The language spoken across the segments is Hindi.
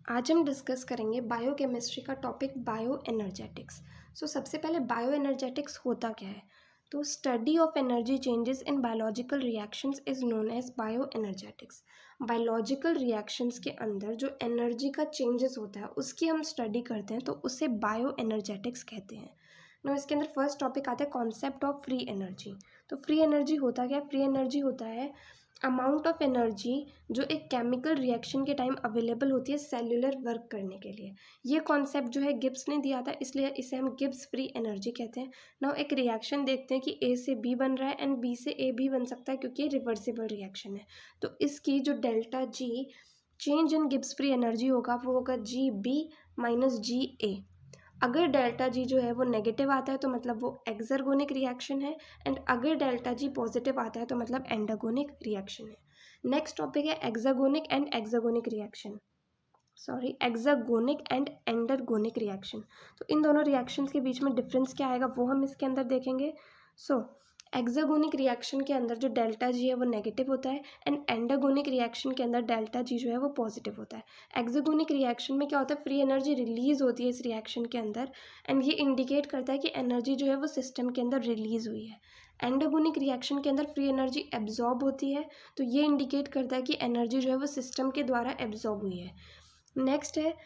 आज हम डिस्कस करेंगे बायोकेमिस्ट्री का टॉपिक बायो एनर्जेटिक्स। सबसे पहले बायो एनर्जेटिक्स होता क्या है? तो study of energy changes in biological reactions is known as bioenergetics. Biological reactions के अंदर जो एनर्जी का चेंजेस होता है उसकी हम स्टडी करते हैं तो उसे बायो एनर्जेटिक्स कहते हैं। ना इसके अंदर फर्स्ट टॉपिक आता है कॉन्सेप्ट ऑफ फ्री एनर्जी। तो फ्री एनर्जी होता क्या है? फ्री एनर्जी होता है अमाउंट ऑफ एनर्जी जो एक केमिकल रिएक्शन के टाइम अवेलेबल होती है सेल्यूलर वर्क करने के लिए। ये कॉन्सेप्ट जो है गिब्स ने दिया था, इसलिए इसे हम गिब्स फ्री एनर्जी कहते हैं। नाउ एक रिएक्शन देखते हैं कि ए से बी बन रहा है एंड बी से ए भी बन सकता है क्योंकि ये रिवर्सिबल रिएक्शन है। तो इसकी जो delta G change in Gibbs free energy होगा वो होगा जी बी माइनस जी ए। अगर डेल्टा जी जो है वो नेगेटिव आता है तो मतलब वो एक्सर्गोनिक रिएक्शन है, एंड अगर डेल्टा जी पॉजिटिव आता है तो मतलब एंडागोनिक रिएक्शन है। नेक्स्ट टॉपिक है exergonic and exergonic reaction, exergonic and endergonic reaction. तो इन दोनों रिएक्शंस के बीच में डिफरेंस क्या आएगा वो हम इसके अंदर देखेंगे। एक्सर्गोनिक रिएक्शन के अंदर जो डेल्टा जी है वो नेगेटिव होता है एंड एंडागोनिक रिएक्शन के अंदर डेल्टा जी जो है वो पॉजिटिव होता है। एक्सर्गोनिक रिएक्शन में क्या होता है? फ्री एनर्जी रिलीज होती है इस रिएक्शन के अंदर एंड ये इंडिकेट करता है कि एनर्जी जो है वो सिस्टम के अंदर रिलीज हुई है। एंडागोनिक रिएक्शन के अंदर फ्री एनर्जी एब्जॉर्ब होती है, तो ये इंडिकेट करता है कि एनर्जी जो है वो सिस्टम के द्वारा एब्जॉर्ब हुई है। नेक्स्ट है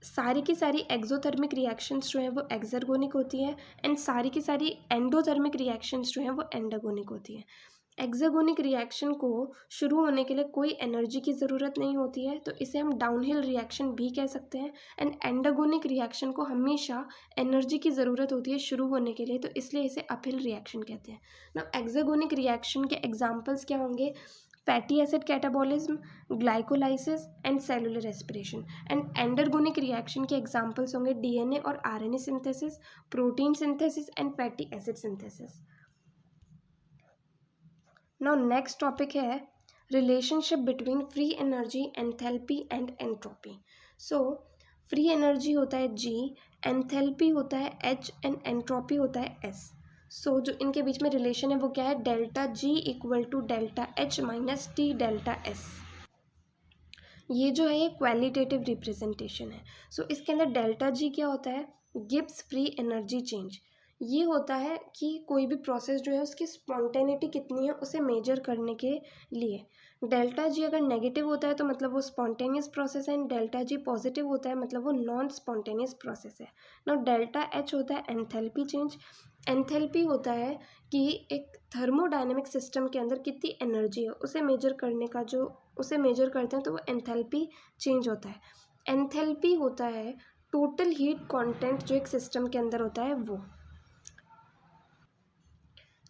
सारी की सारी एक्सोथर्मिक रिएक्शंस जो हैं वो एक्सर्गोनिक होती हैं एंड सारी की सारी एंडोथर्मिक रिएक्शंस जो हैं वो एंडागोनिक होती हैं। एक्सर्गोनिक रिएक्शन को शुरू होने के लिए कोई एनर्जी की ज़रूरत नहीं होती है, तो इसे हम डाउनहिल रिएक्शन भी कह सकते हैं। एंड एंडागोनिक रिएक्शन को हमेशा एनर्जी की ज़रूरत होती है शुरू होने के लिए, तो इसलिए इसे अपहिल रिएक्शन कहते हैं ना। एक्सर्गोनिक रिएक्शन के एग्जाम्पल्स क्या होंगे? Fatty acid catabolism, glycolysis and cellular respiration. And endergonic reaction के एग्जाम्पल्स होंगे डीएनए और RNA synthesis, protein synthesis and fatty acid synthesis. Now next topic है relationship between free energy, enthalpy and entropy. Free energy होता है जी, एंथैल्पी होता है एच एंड एंट्रोपी होता है एस। जो इनके बीच में रिलेशन है वो क्या है? Delta G equal to delta H minus T delta S. ये जो है ये क्वालिटेटिव रिप्रेजेंटेशन है। इसके अंदर डेल्टा जी क्या होता है? Gibbs free energy change. ये होता है कि कोई भी प्रोसेस जो है उसकी स्पॉन्टेनिटी कितनी है उसे मेजर करने के लिए। डेल्टा जी अगर नेगेटिव होता है तो मतलब वो स्पॉन्टेनियस प्रोसेस है, एंड डेल्टा जी पॉजिटिव होता है मतलब वो नॉन स्पॉन्टेनियस प्रोसेस है। नाउ डेल्टा एच होता है एंथैल्पी चेंज। एंथैल्पी होता है कि एक थर्मोडायनेमिक सिस्टम के अंदर कितनी एनर्जी है उसे मेजर करने का, जो उसे मेजर करते हैं तो वो एंथैल्पी चेंज होता है। एंथैल्पी होता है टोटल हीट कंटेंट जो एक सिस्टम के अंदर होता है वो।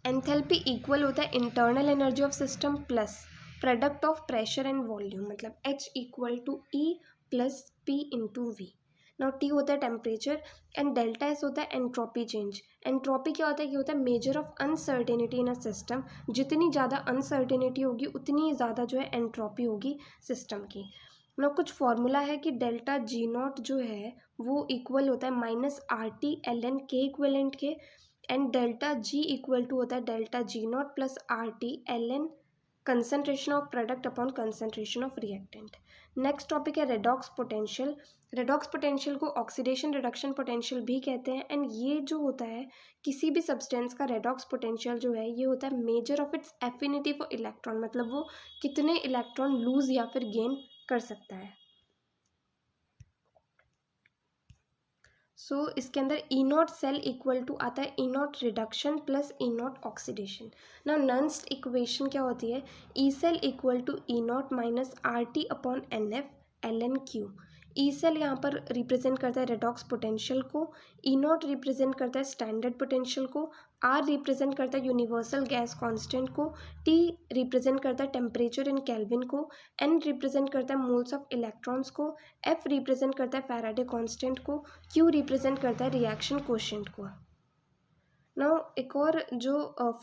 एंथैल्पी इक्वल होता है internal energy of system plus product of pressure and volume, मतलब H equal to E plus P into V. Now T होता है टेम्परेचर एंड डेल्टा एस होता है एंट्रोपी चेंज। एंट्रोपी क्या होता है? कि होता है measure of uncertainty in a system. जितनी ज़्यादा अनसर्टेनिटी होगी उतनी ज़्यादा जो है एंट्रोपी होगी सिस्टम की। ना कुछ फॉर्मूला है कि डेल्टा जी नॉट जो है वो इक्वल होता है minus R T L N K equivalent के, and delta G equal to होता है delta G not plus R T L N concentration of product upon concentration of reactant. Next topic है रेडॉक्स पोटेंशियल। रेडॉक्स पोटेंशियल को ऑक्सीडेशन रिडक्शन पोटेंशियल भी कहते हैं, एंड ये जो होता है किसी भी सब्सटेंस का रेडॉक्स पोटेंशियल जो है ये होता है measure of its affinity for electron, मतलब वो कितने इलेक्ट्रॉन लूज या फिर गेन कर सकता है। इसके अंदर E naught cell equal to आता है E naught reduction plus E naught oxidation. ना नंस्ट इक्वेशन क्या होती है? E cell equal to E naught minus R T upon N F L N Q. E cell यहाँ पर रिप्रेजेंट करता है रेडॉक्स पोटेंशियल को, ई नॉट रिप्रेजेंट करता है स्टैंडर्ड पोटेंशियल को, आर रिप्रेजेंट करता है यूनिवर्सल गैस कांस्टेंट को, टी रिप्रेजेंट करता है टेम्परेचर इन केल्विन को, एन रिप्रेजेंट करता है मोल्स ऑफ इलेक्ट्रॉन्स को, एफ रिप्रेजेंट करता है फैराडे कांस्टेंट को, क्यू रिप्रेजेंट करता है रिएक्शन कोशेंट को। नाउ एक और जो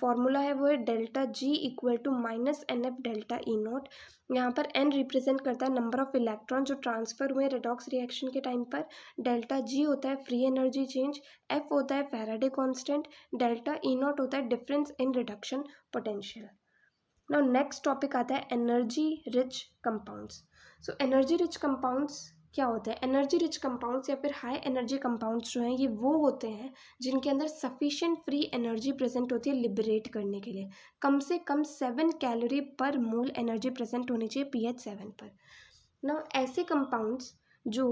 फॉर्मूला है वो है delta G equal to minus N F delta E not. यहाँ पर एन रिप्रेजेंट करता है नंबर ऑफ इलेक्ट्रॉन जो ट्रांसफर हुए रेडॉक्स रिएक्शन के टाइम पर, डेल्टा जी होता है फ्री एनर्जी चेंज, एफ होता है Faraday constant, delta E not होता है difference in reduction potential. Now next topic आता है energy rich compounds. Energy rich compounds क्या होता है, एनर्जी रिच कंपाउंड्स या फिर हाई एनर्जी कंपाउंड्स जो हैं ये वो होते हैं जिनके अंदर सफिशिएंट फ्री एनर्जी प्रेजेंट होती है लिबरेट करने के लिए। कम से कम 7 कैलोरी पर मोल एनर्जी प्रेजेंट होनी चाहिए pH 7 पर। ना ऐसे कंपाउंड्स जो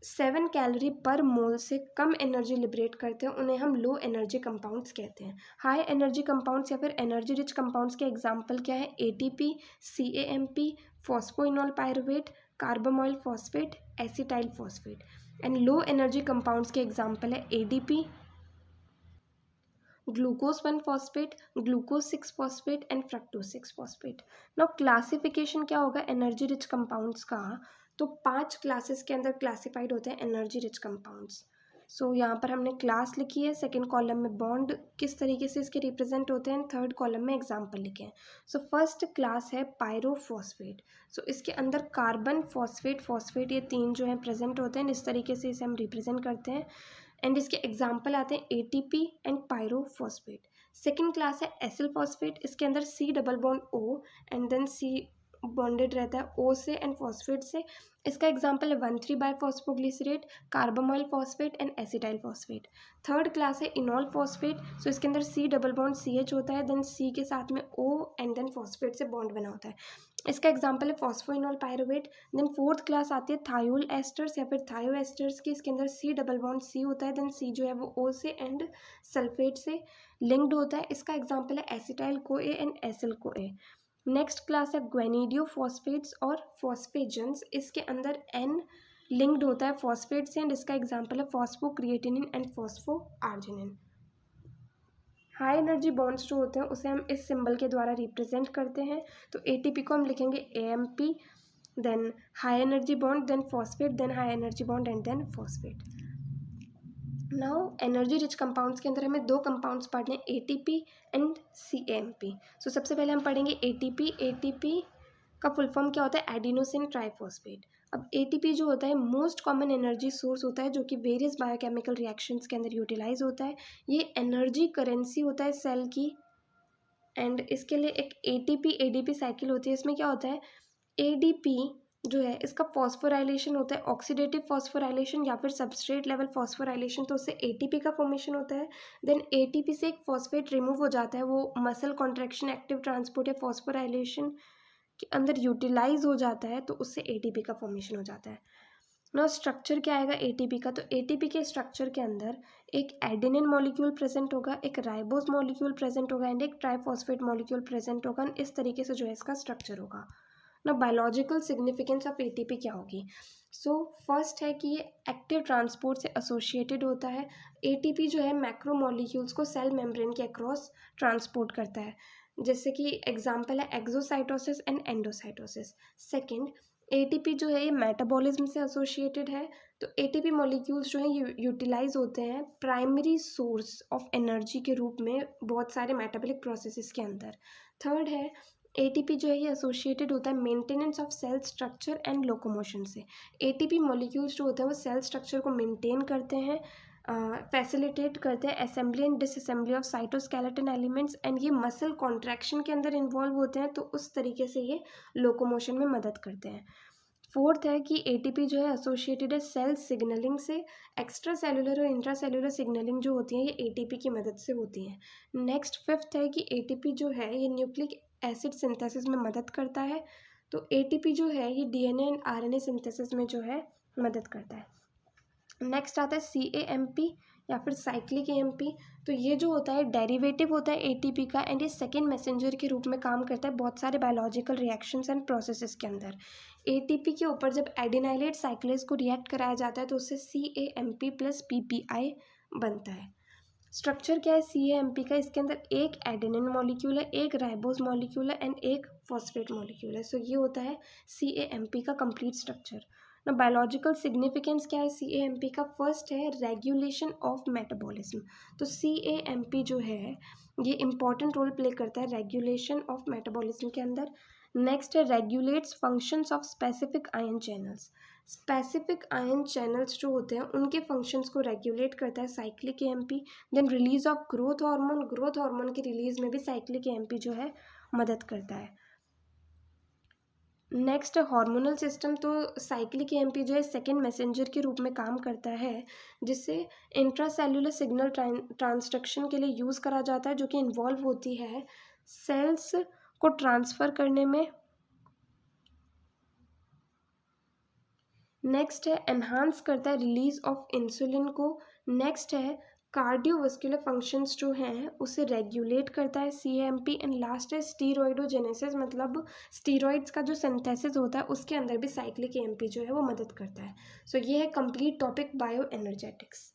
7 कैलोरी पर मोल से कम एनर्जी लिबरेट करते हैं उन्हें हम लो एनर्जी कंपाउंड्स कहते हैं। हाई एनर्जी कंपाउंड्स या फिर एनर्जी रिच कंपाउंड्स के एग्जांपल क्या है, ATP, CAMP, phosphoenolpyruvate, carbamoyl phosphate, acetyl phosphate. And low energy compounds के एग्जांपल है ADP, glucose 1 phosphate, glucose 6 phosphate and fructose 6 phosphate. Now classification क्या होगा एनर्जी रिच कंपाउंड्स का, तो 5 क्लासेस के अंदर क्लासिफाइड होते हैं एनर्जी रिच कंपाउंड्स। सो यहाँ पर हमने क्लास लिखी है, सेकंड कॉलम में बॉन्ड किस तरीके से इसके रिप्रेजेंट होते हैं, थर्ड कॉलम में एग्जाम्पल लिखे हैं। सो फर्स्ट क्लास है पायरोफॉस्फेट। सो इसके अंदर कार्बन, फॉस्फेट, फॉस्फेट ये 3 जो हैं प्रेजेंट होते हैं, इस तरीके से इसे हम रिप्रेजेंट करते हैं। एंड इसके एग्जाम्पल आते हैं ATP and pyrophosphate. Second class है एसिल फॉस्फेट, इसके अंदर C double bond O and then C bonded रहता है O से एंड फॉस्फेट से। इसका एग्जाम्पल है 1,3 biphosphoglycerate, carbamoyl phosphate and acetyl phosphate. Third class है इनॉल फॉस्फेट। सो इसके अंदर C डबल बॉन्ड CH होता है, देन C के साथ में O एंड देन फॉस्फेट से बॉन्ड बना होता है। इसका एग्जाम्पल है phosphoenol pyruvate. Then fourth class आती है थायोल एस्टर्स या फिर थायो एस्टर्स की, इसके अंदर C डबल बॉन्ड C होता है, देन C जो है वो O से एंड सल्फेट से लिंक्ड होता है। इसका एग्जाम्पल है acetyl CoA and acyl CoA। Next class है ग्वेनिडियो फॉस्फेट्स और फॉस्फेजेंस, इसके अंदर N लिंक्ड होता है फॉस्फेट से एंड इसका एग्जाम्पल है फॉस्फोक्रिएटिनिन एंड फॉस्फोआर्जिनिन। हाई एनर्जी बॉन्ड्स जो होते हैं उसे हम इस सिंबल के द्वारा रिप्रेजेंट करते हैं। तो ATP को हम लिखेंगे AMP, then high energy bond, then phosphate, then high energy bond and then phosphate. Now energy rich compounds के अंदर हमें 2 कंपाउंड्स पढ़ने हैं, ATP एंड CAMP। सो सबसे पहले हम पढ़ेंगे ATP। ATP का फुल फॉर्म क्या होता है, एडिनोसिन ट्राइफॉस्फेट। अब ATP जो होता है मोस्ट कॉमन एनर्जी सोर्स होता है जो कि वेरियस बायोकेमिकल रिएक्शंस के अंदर यूटिलाइज होता है। ये एनर्जी करेंसी होता है सेल की। एंड इसके लिए एक ATP ADP साइकिल होती है, इसमें क्या होता है, ADP जो है इसका फॉस्फोराइलेशन होता है, ऑक्सीडेटिव फॉस्फोराइलेशन या फिर सबस्ट्रेट लेवल फॉस्फोराइलेशन, तो उससे ATP का फॉर्मेशन होता है। देन ATP से एक फॉस्फेट रिमूव हो जाता है, वो मसल कॉन्ट्रैक्शन, एक्टिव ट्रांसपोर्ट या फॉस्फोराइलेशन के अंदर यूटिलाइज हो जाता है, तो उससे ATP का फॉर्मेशन हो जाता है। ना स्ट्रक्चर क्या आएगा ATP का, तो ATP के स्ट्रक्चर के अंदर एक एडेनिन मॉलिक्यूल प्रेजेंट होगा, एक राइबोस मॉलिक्यूल प्रेजेंट होगा एंड एक ट्राइफॉस्फेट मॉलिक्यूल प्रेजेंट होगा। इस तरीके से जो है इसका स्ट्रक्चर होगा। ना बायोलॉजिकल सिग्निफिकेंस ऑफ ATP क्या होगी, सो फर्स्ट है कि ये एक्टिव ट्रांसपोर्ट से एसोसिएटेड होता है। ATP जो है मैक्रो मॉलिक्यूल्स को सेल मेम्ब्रेन के अक्रॉस ट्रांसपोर्ट करता है, जैसे कि एग्जांपल है exocytosis and endocytosis. Second, ATP जो है ये मेटाबॉलिज्म से एसोसिएटेड है, तो ATP मॉलिक्यूल्स जो है ये यूटिलाइज होते हैं प्राइमरी सोर्स ऑफ एनर्जी के रूप में बहुत सारे मेटाबॉलिक प्रोसेसेस के अंदर। थर्ड है ATP जो है ये एसोसिएटेड होता है maintenance of cell structure and locomotion से। ATP मॉलिक्यूल्स जो होते हैं वो सेल स्ट्रक्चर को मेंटेन करते हैं, फैसिलिटेट करते हैं assembly and disassembly of cytoskeleton elements and ये मसल कॉन्ट्रैक्शन के अंदर इन्वॉल्व होते हैं, तो उस तरीके से ये लोकोमोशन में मदद करते हैं। फोर्थ है कि ATP जो है एसोसिएटेड है सेल सिग्नलिंग से, एक्स्ट्रा सेलुलर और इंट्रा सेलुलर सिग्नलिंग जो होती है ये ATP की मदद से होती है। नेक्स्ट फिफ्थ है कि ATP जो है ये न्यूक्लिक एसिड सिंथेसिस में मदद करता है, तो ATP जो है ये DNA एंड RNA सिंथेसिस में जो है मदद करता है। नेक्स्ट आता है CAMP या फिर साइक्लिक AMP। तो ये जो होता है डेरिवेटिव होता है ATP का एंड ये सेकेंड मैसेंजर के रूप में काम करता है बहुत सारे बायोलॉजिकल रिएक्शंस एंड प्रोसेसेस के अंदर। ATP के ऊपर जब एडिनाइलेट साइक्लेज को रिएक्ट कराया जाता है तो उससे CAMP प्लस PPI बनता है। स्ट्रक्चर क्या है CAMP का, इसके अंदर एक एडेनिन मॉलिक्यूल है, एक राइबोस मॉलिक्यूल है एंड एक फॉस्फेट मॉलिक्यूल है। सो ये होता है CAMP का कंप्लीट स्ट्रक्चर। ना बायोलॉजिकल सिग्निफिकेंस क्या है CAMP का, फर्स्ट है रेगुलेशन ऑफ मेटाबॉलिज्म। तो CAMP जो है ये इंपॉर्टेंट रोल प्ले करता है रेगुलेशन ऑफ मेटाबॉलिज्म के अंदर। नेक्स्ट है regulates functions of specific ion channels. Specific ion channels जो होते हैं उनके फंक्शंस को रेगुलेट करता है cyclic AMP। Then release of growth hormone, growth hormone की रिलीज में भी साइक्लिक AMP जो है मदद करता है। नेक्स्ट हार्मोनल सिस्टम, तो साइक्लिक एएमपी जो है सेकेंड मैसेंजर के रूप में काम करता है, जिससे इंट्रासेल्युलर सिग्नल ट्रांसडक्शन के लिए यूज़ करा जाता है, जो कि इन्वॉल्व होती है सेल्स को ट्रांसफ़र करने में। नेक्स्ट है एनहांस करता है रिलीज ऑफ इंसुलिन को। नेक्स्ट है कार्डियोवास्कुलर फंक्शंस जो हैं उसे रेगुलेट करता है सीएमपी। एंड लास्ट है स्टीरॉइडोजेनेसिस, मतलब स्टीरॉइड्स का जो सिंथेसिस होता है उसके अंदर भी साइक्लिक एएमपी जो है वो मदद करता है। सो ये है कंप्लीट टॉपिक बायो एनर्जेटिक्स।